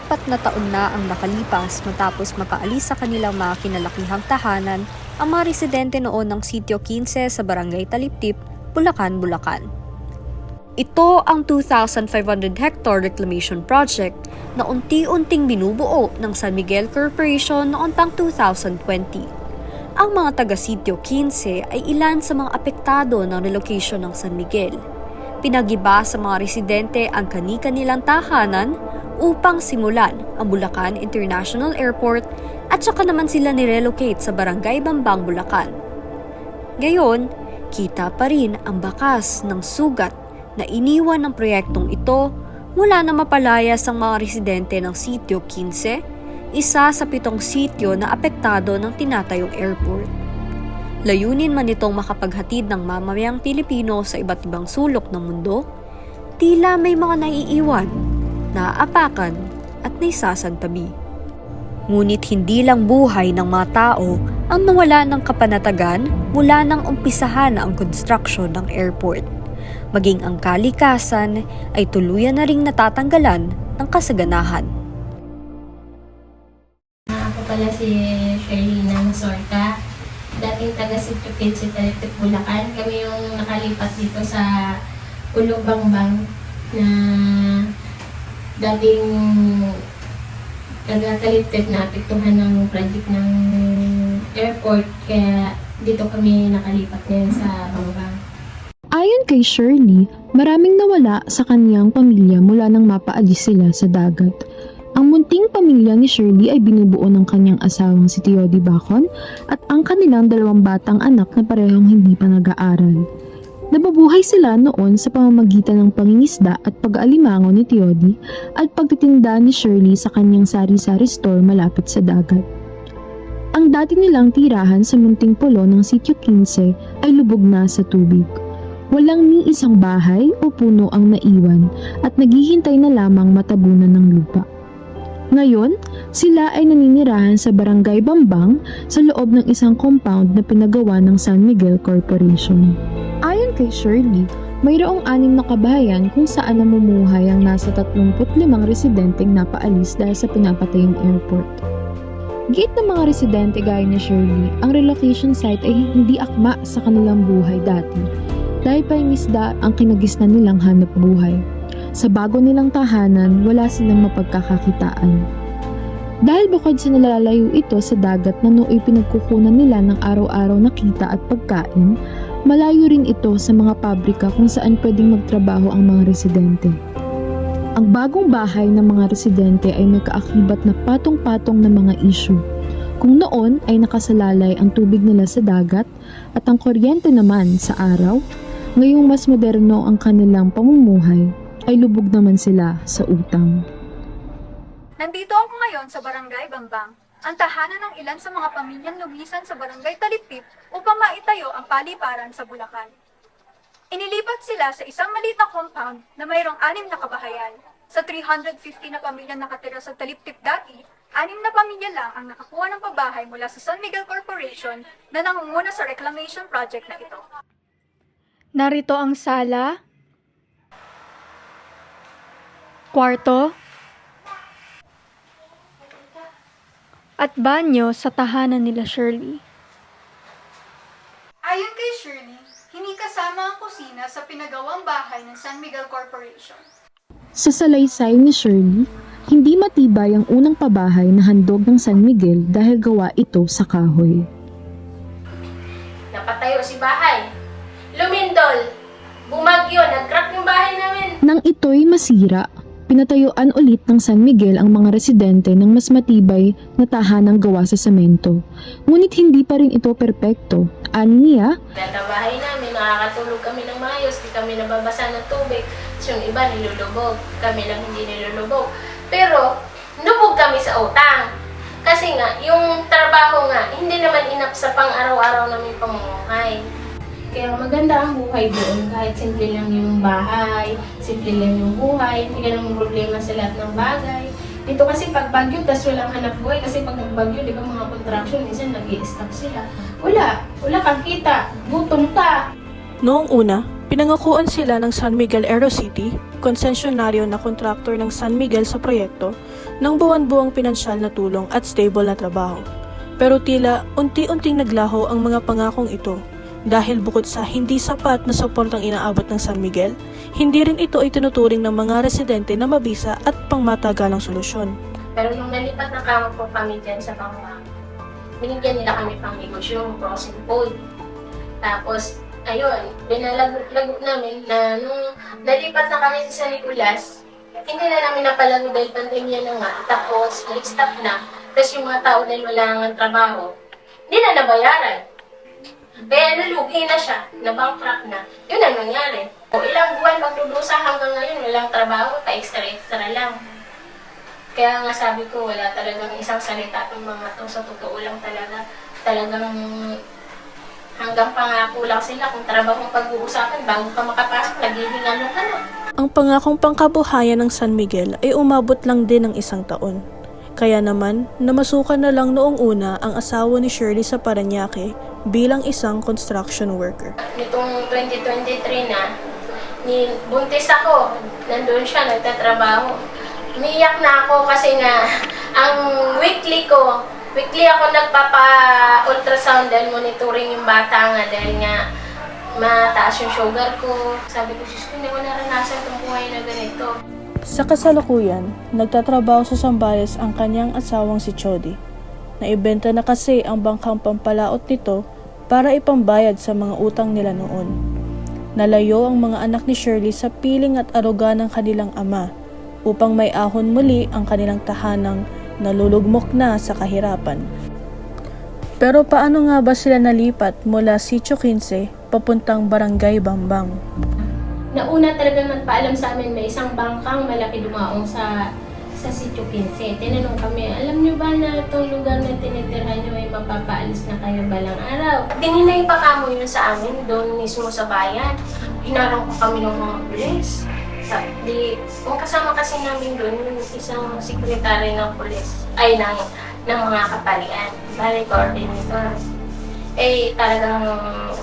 4 na taon na ang nakalipas matapos makaalis sa kanilang mga kinalakihang tahanan ang mga residente noon ng Sitio 15 sa Barangay Taliptip, Bulacan, Bulacan. Ito ang 2,500 hectare reclamation project na unti-unting binubuo ng San Miguel Corporation noong pang 2020. Ang mga taga-Sitio 15 ay ilan sa mga apektado ng relocation ng San Miguel. Pinagiba sa mga residente ang kani-kanilang tahanan upang simulan ang Bulacan International Airport at saka naman sila nirelocate sa Barangay Bambang, Bulacan. Ngayon, kita pa rin ang bakas ng sugat na iniwan ng proyektong ito mula na mapalayas ang mga residente ng Sitio 15, isa sa 7 sitio na apektado ng tinatayong airport. Layunin man itong makapaghatid ng mamamayang Pilipino sa iba't ibang sulok ng mundo, tila may mga naiiwan, naaapakan at naisasantabi. Ngunit hindi lang buhay ng mga tao ang nawala ng kapanatagan mula nang umpisahan na ang construction ng airport. Maging ang kalikasan ay tuluyan na ring natatanggalan ng kasaganahan. Ako pala si Sherlina Masorca, dating taga Sitio 15 Taliptip, Bulacan. Kami yung nakalipat dito sa Pulo Bangbang na dating taga Taliptip na apektuhan ng project ng airport. Kaya dito kami nakalipat ngayon sa Bangbang. Ayon kay Shirley, maraming nawala sa kaniyang pamilya mula nang mapaalis sila sa dagat. Ang munting pamilya ni Shirley ay binubuo ng kanyang asawang si Teody Bacon at ang kanilang 2 batang anak na parehong hindi pa nag-aaral. Nababuhay sila noon sa pamamagitan ng pangingisda at pag-aalimango ni Teody at pagtitinda ni Shirley sa kanyang sari-sari store malapit sa dagat. Ang dati nilang tirahan sa munting pulo ng Sitio 15 ay lubog na sa tubig. Walang ni isang bahay o puno ang naiwan at naghihintay na lamang matabunan ng lupa. Ngayon, sila ay naninirahan sa Barangay Bambang sa loob ng isang compound na pinagawa ng San Miguel Corporation. Ayon kay Shirley, mayroong 6 na kabahayan kung saan namumuhay ang nasa 35 residenteng napaalis dahil sa pinapatayong airport. Giit ng mga residente gaya ni Shirley, ang relocation site ay hindi akma sa kanilang buhay dati dahil pangingisda ang kinagisnan nilang hanap buhay. Sa bago nilang tahanan, wala silang mapagkakakitaan. Dahil bukod sa nalalayo ito sa dagat na nooy pinagkukunan nila ng araw-araw na kita at pagkain, malayo rin ito sa mga pabrika kung saan pwedeng magtrabaho ang mga residente. Ang bagong bahay ng mga residente ay may kaakibat na patong-patong na mga issue. Kung noon ay nakasalalay ang tubig nila sa dagat at ang kuryente naman sa araw, ngayong mas moderno ang kanilang pamumuhay, ay lubog naman sila sa utang. Nandito ako ngayon sa Barangay Bambang, ang tahanan ng ilan sa mga pamilyang lumisan sa Barangay Taliptip upang maitayo ang paliparan sa Bulacan. Inilipat sila sa isang maliit na compound na mayroong 6 na kabahayan. Sa 350 na pamilyang nakatira sa Taliptip dati, 6 na pamilya lang ang nakakuha ng pabahay mula sa San Miguel Corporation na nangunguna sa reclamation project na ito. Narito ang sala, kwarto, at banyo sa tahanan nila Shirley. Ayon kay Shirley, hindi kasama ang kusina sa pinagawang bahay ng San Miguel Corporation. Sa salaysay ni Shirley, hindi matibay ang unang pabahay na handog ng San Miguel dahil gawa ito sa kahoy. Napatayo si bahay. Lumindol. Bumagyo. Nag-crack yung bahay namin. Nang ito'y masira, pinatayuan ulit ng San Miguel ang mga residente ng mas matibay na tahanang gawa sa semento. Ngunit hindi pa rin ito perpekto. Aniya, Ganda bahay namin. Nakakatulog kami ng maayos. Di kami nababasa ng tubig. So, yung iba nilulubog. Kami lang hindi nilulubog. Pero, lubog kami sa utang. Kasi nga, yung trabaho nga, hindi naman enough sa pang-araw-araw namin pamumuhay. Kaya maganda ang buhay doon. Kahit simple lang yung bahay, simple lang yung buhay, hindi ka naman problema sa lahat ng bagay. Dito kasi pag bagyo, tas walang hanap buhay. Kasi pag bagyo, di ba mga contraction, minsan nag-i-stop sila. Wala kang kita. Gutom ka. Noong una, Pinangakuan sila ng San Miguel Aerocity, konsensyonaryo na kontraktor ng San Miguel sa proyekto, ng buwan-buwang pinansyal na tulong at stable na trabaho. Pero tila unti-unting naglaho ang mga pangakong ito dahil bukod sa hindi sapat na suportang inaabot ng San Miguel, hindi rin ito ay tinuturing ng mga residente na mabisa at pangmatagalang solusyon. Pero nung nalipat na kamo po kami dyan sa Bangka, binigyan nila kami pang negosyo, crossing code. Tapos, ayun, binalago namin na nung nalipat na kami sa San Nicolas, hindi na namin napalago dahil pandemya na nga. Tapos, nag-stop na. Tapos yung mga tao dahil wala nga trabaho, hindi na nabayaran. Kaya nalugi na siya, na-bankrupt na. Yun ang nangyari. O ilang buwan magdudusa hanggang ngayon, walang trabaho, pa-extra-extra lang. Kaya nga sabi ko, wala talagang isang salita ng mga to. Sa totoo lang talaga. Talagang hanggang pangako lang sila kung trabahong pag-uusapan bago ka makapasok, naghihingalo ka na. Ang pangakong pangkabuhayan ng San Miguel ay umabot lang din ng 1 taon. Kaya naman, namasukan na lang noong una ang asawa ni Shirley sa Parañaque bilang isang construction worker. Nitong 2023 na, buntis ako, nandun siya, nagtatrabaho. Umiiyak na ako kasi nga, ang weekly ako nagpapa-ultrasound dahil monitoring yung bata nga dahil nga mataas yung sugar ko. Sabi ko, Diyos ko, hindi ko naranasan itong buhay na ganito. Sa kasalukuyan, nagtatrabaho sa Zambales ang kanyang asawang si Chody. Naibenta na kasi ang bangkang pampalaot nito para ipambayad sa mga utang nila noon. Nalayo ang mga anak ni Shirley sa piling at aruga ng kanilang ama upang may ahon muli ang kanilang tahanang nalulugmok na sa kahirapan. Pero paano nga ba sila nalipat mula Sitio 15 papuntang Barangay Bambang? Nauna talaga nagpaalam sa amin, may isang bangkang malaki dumaong sa Sitio 15. Tinanong kami, alam nyo ba na itong lugar na tinitirhan nyo ay mapapaalis na kayo balang araw? Dininay pa kamo yun sa amin, doon mismo sa bayan. Hinarang ko kami ng mga pulis. Ang kasama kasi namin doon, yung isang sekretary ng pulis, ay ng mga kapalian, bali coordinator. Eh talagang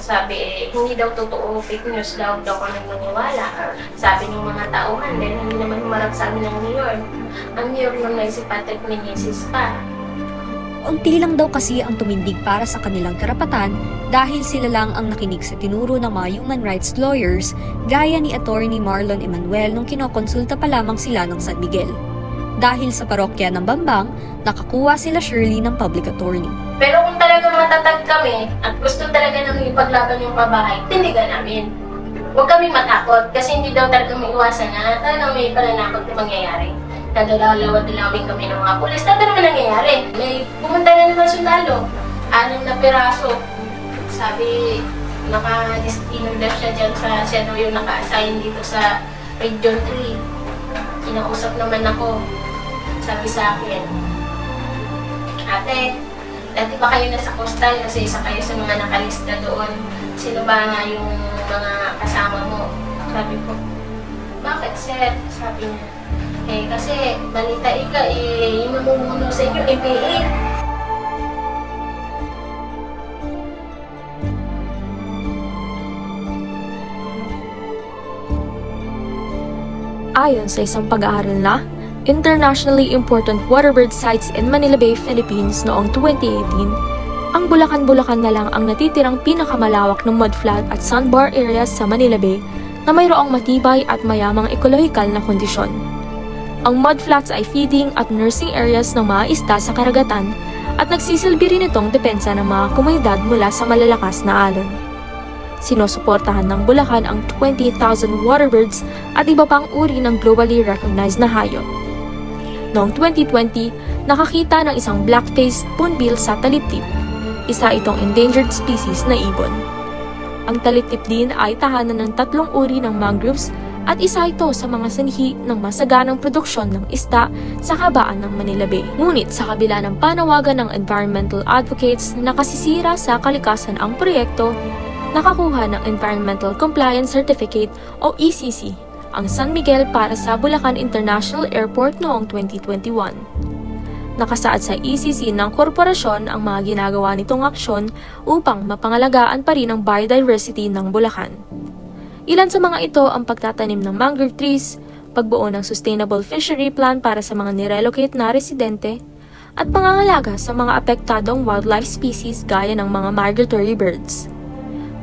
sabi, hindi daw totoo, fake news daw kami maniwala. Sabi ng mga tauhan, dahil hindi naman humarap sa amin ng New York. Ang New York nung si Patrick Meneses pa. Unti lang daw kasi ang tumindig para sa kanilang karapatan dahil sila lang ang nakinig sa tinuro ng mga human rights lawyers gaya ni Attorney Marlon Emanuel nung kinokonsulta pa lamang sila ng San Miguel. Dahil sa parokya ng Bambang, nakakuha sila Shirley ng public attorney. Pero kung talagang matatag kami at gusto talaga nang ipaglaban yung babae, tindigan namin. Huwag kami matakot kasi hindi daw talaga may iwasan na talagang may pananakot na mangyayari. Nadalaw-dalawin kami ng mga pulis. Talaga naman nangyayari. May pumunta na naman sundalo. 6 na piraso. Sabi, naka-destino daw siya dyan sa siya daw yung naka-assign dito sa Region 3. Kinausap naman ako. Sabi sa akin, ate, dati ba kayo nasa coastal kasi isa kayo sa mga nakalista doon? Sino ba nga yung mga kasama mo? Sabi ko, bakit sir? Sabi niya, eh kasi balita ika, yung namumuno sa inyo, EPA. Ayon sa isang pag-aaral na Internationally Important Waterbird Sites in Manila Bay, Philippines noong 2018, ang Bulacan-Bulacan na lang ang natitirang pinakamalawak ng mudflat at sandbar areas sa Manila Bay na mayroong matibay at mayamang ekolohikal na kondisyon. Ang mudflats ay feeding at nursing areas ng mga isda sa karagatan at nagsisilbi rin itong depensa ng mga komunidad mula sa malalakas na alon. Sinusuportahan ng Bulacan ang 20,000 waterbirds at iba pang uri ng globally recognized na hayop. Noong 2020, nakakita ng isang black-faced spoonbill sa Talitip. Isa itong endangered species na ibon. Ang Talitip din ay tahanan ng 3 uri ng mangroves at isa ito sa mga sanhi ng masaganang produksyon ng isda sa kabaan ng Manila Bay. Ngunit sa kabila ng panawagan ng environmental advocates na nakasisira sa kalikasan ang proyekto, nakakuha ng Environmental Compliance Certificate o ECC ang San Miguel para sa Bulacan International Airport noong 2021. Nakasaad sa ECC ng korporasyon ang mga ginagawa nitong aksyon upang mapangalagaan pa rin ang biodiversity ng Bulacan. Ilan sa mga ito ang pagtatanim ng mangrove trees, pagbuo ng sustainable fishery plan para sa mga nirelocate na residente, at pangangalaga sa mga apektadong wildlife species gaya ng mga migratory birds.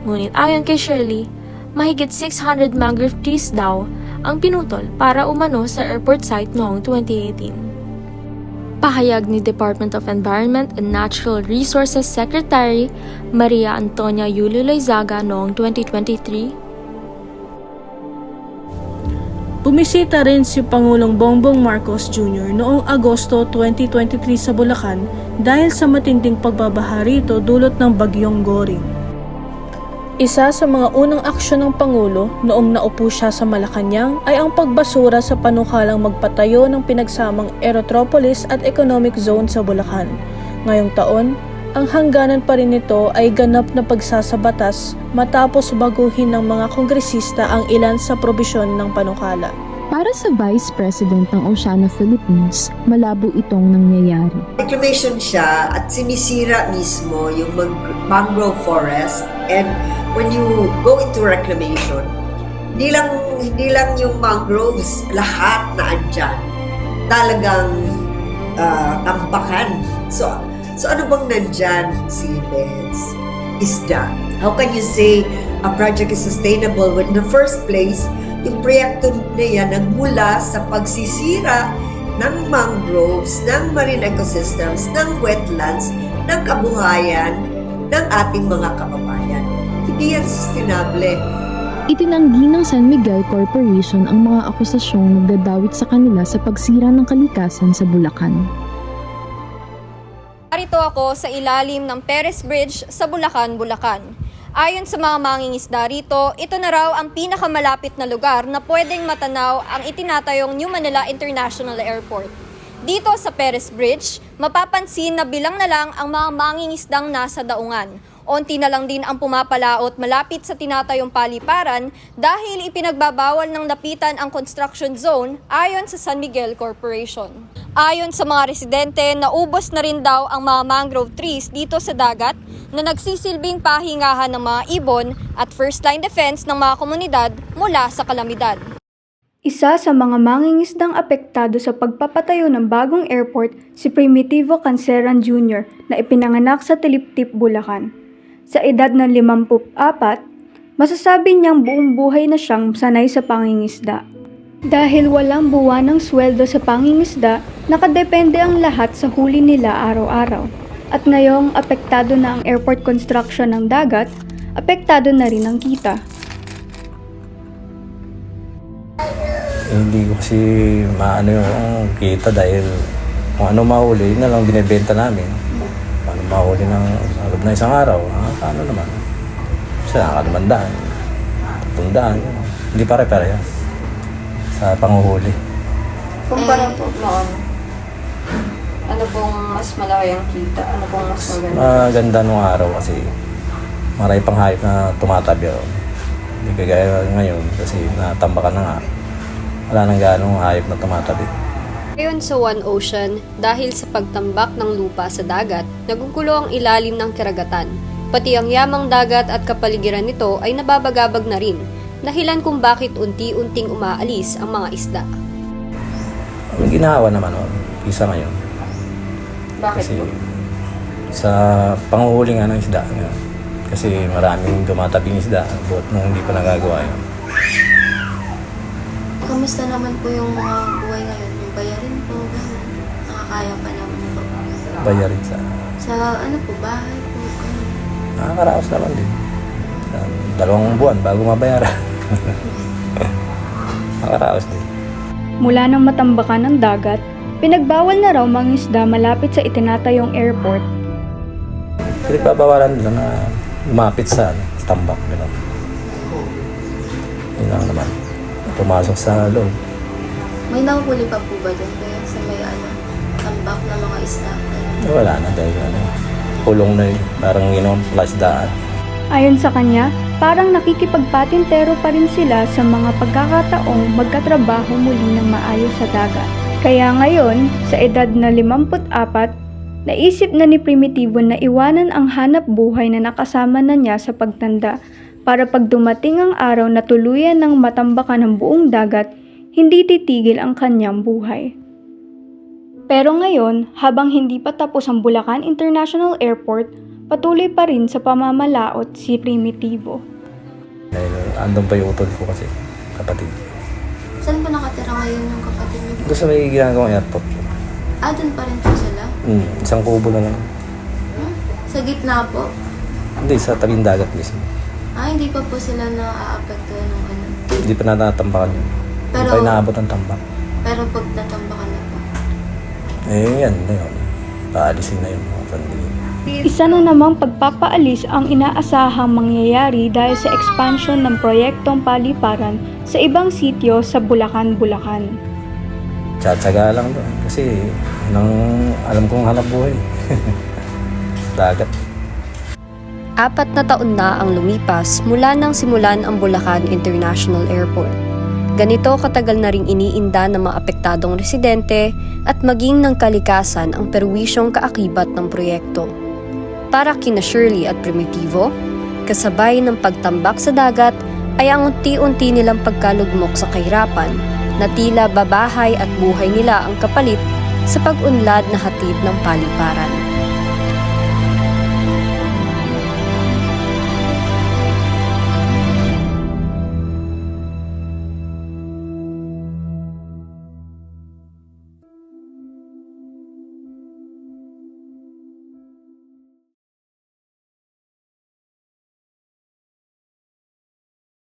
Ngunit ayon kay Shirley, mahigit 600 mangrove trees daw ang pinutol para umano sa airport site noong 2018. Pahayag ni Department of Environment and Natural Resources Secretary Maria Antonia Yulo Loizaga noong 2023, Bumisita rin si Pangulong Bongbong Marcos Jr. noong Agosto 2023 sa Bulacan dahil sa matinding pagbabaha rito dulot ng bagyong Goring. Isa sa mga unang aksyon ng Pangulo noong naupo siya sa Malacanang ay ang pagbasura sa panukalang magpatayo ng pinagsamang Aerotropolis at Economic Zone sa Bulacan. Ngayong taon, ang hangganan pa rin nito ay ganap na pagsasabatas matapos baguhin ng mga kongresista ang ilan sa probisyon ng panukala. Para sa Vice President ng Oceana Philippines, malabo itong nangyayari. Reclamation siya at sinisira mismo yung mangrove forest, and when you go into reclamation, hindi lang yung mangroves lahat na andyan, talagang tampakan. So ano bang nandyan? Seabeds, isda. How can you say a project is sustainable when in the first place, yung proyekto na yan nagmula sa pagsisira ng mangroves, ng marine ecosystems, ng wetlands, ng kabuhayan ng ating mga kababayan. Hindi yan sustainable. Itinanggi ng San Miguel Corporation ang mga akusasyong nagdadawit sa kanila sa pagsira ng kalikasan sa Bulacan. Narito ako sa ilalim ng Perez Bridge sa Bulacan, Bulacan. Ayon sa mga mangingisda rito, ito na raw ang pinakamalapit na lugar na pwedeng matanaw ang itinatayong New Manila International Airport. Dito sa Perez Bridge, mapapansin na bilang na lang ang mga mangingisdang nasa daungan. Onti na lang din ang pumapalaot malapit sa tinatayong paliparan dahil ipinagbabawal ng lapitan ang construction zone ayon sa San Miguel Corporation. Ayon sa mga residente, naubos na rin daw ang mga mangrove trees dito sa dagat na nagsisilbing pahingahan ng mga ibon at first-line defense ng mga komunidad mula sa kalamidad. Isa sa mga mangingisdang apektado sa pagpapatayo ng bagong airport si Primitivo Canceran Jr. na ipinanganak sa Tiliptip, Bulacan. Sa edad ng 54, masasabi niyang buong buhay na siyang sanay sa pangingisda. Dahil walang buwan ng sweldo sa pangingisda, nakadepende ang lahat sa huli nila araw-araw. At ngayong apektado na ang airport construction ng dagat, apektado na rin ang kita. Hindi ko kasi maano yung kita dahil kung ano mahuli, yun na lang binibenta namin. Paano mahuli ng loob na isang araw, paano naman? Kasi nakakadamandaan, tundaan, hindi pare-parehas sa panguhuli. Kumpara po noon, ano pong mas malaki ang kita? Ano pong mas maganda? Maganda nung araw kasi marami pang hayop na tumatabi. Hindi kagaya ngayon kasi natambakan na nga. Wala nang ganong hayop na tumatabi. Ayon sa One Ocean, dahil sa pagtambak ng lupa sa dagat, nagugulo ang ilalim ng karagatan. Pati ang yamang dagat at kapaligiran nito ay nababagabag na rin, dahilan kung bakit unti-unting umaalis ang mga isda. Ang ginawa naman isa ngayon. Bakit Kasi po? sa panguhuli nga ng isda. Kasi maraming tumatabing isda buot nung hindi pa nagagawa yun. Kamusta naman po yung mga buhay ngayon? Yung bayarin po, gano'n. Nakakaya pa naman po. Bayarin sa... Sa ano po, bahay po, gano'n. Nakakaraos naman din. 2 buwan bago mabayaran. Nakakaraos din. Mula nang matambakan ng dagat, pinagbawal na raw mangisda malapit sa itinatayong airport. Pinagbabawalan nila na lumapit sa tambak. Gano'n. Yun lang naman. Pumasok sa loob. May nahuli pa po ba dyan? Kaya sa may tambak na mga isda? Wala na dahil pulong na yun. Parang plus daan. Ayon sa kanya, parang nakikipagpatintero pa rin sila sa mga pagkakataong magkatrabaho muli ng maayos sa dagat. Kaya ngayon, sa edad na 54, naisip na ni Primitivo na iwanan ang hanap buhay na nakasama na niya sa pagtanda para pag dumating ang araw na tuluyan ng matambakan ng buong dagat, hindi titigil ang kanyang buhay. Pero ngayon, habang hindi pa tapos ang Bulacan International Airport, patuloy pa rin sa pamamalaot si Primitivo. Dahil andun pa yung utol ko kasi, kapatid. Saan po nakatira ngayon yung kapatid niyo? Doon sa may ginagawang airport. Doon pa rin po sila? Isang kubo na lang. Sa gitna po? Hindi, sa tabing dagat mismo. Hindi pa po sila na-aapekto ng ano? Hindi pa natatambakan yun. Hindi pa inaabot ang tambak. Pero pag natambakan na po? Yan na yun. Paalisin na yun mga sandali. Isa na namang pagpapaalis ang inaasahang mangyayari dahil sa expansion ng proyektong paliparan sa ibang sitio sa Bulacan, Bulacan. Tsatsaga lang doon. Kasi alam kong hanap buhay. Dagat. 4 na taon na ang lumipas mula nang simulan ang Bulacan International Airport. Ganito katagal na ring iniinda ng mga apektadong residente at maging ng kalikasan ang perwisyong kaakibat ng proyekto. Para kina Shirley at Primitivo, kasabay ng pagtambak sa dagat ay ang unti-unti nilang pagkalugmok sa kahirapan na tila babahay at buhay nila ang kapalit sa pag-unlad na hatid ng paliparan.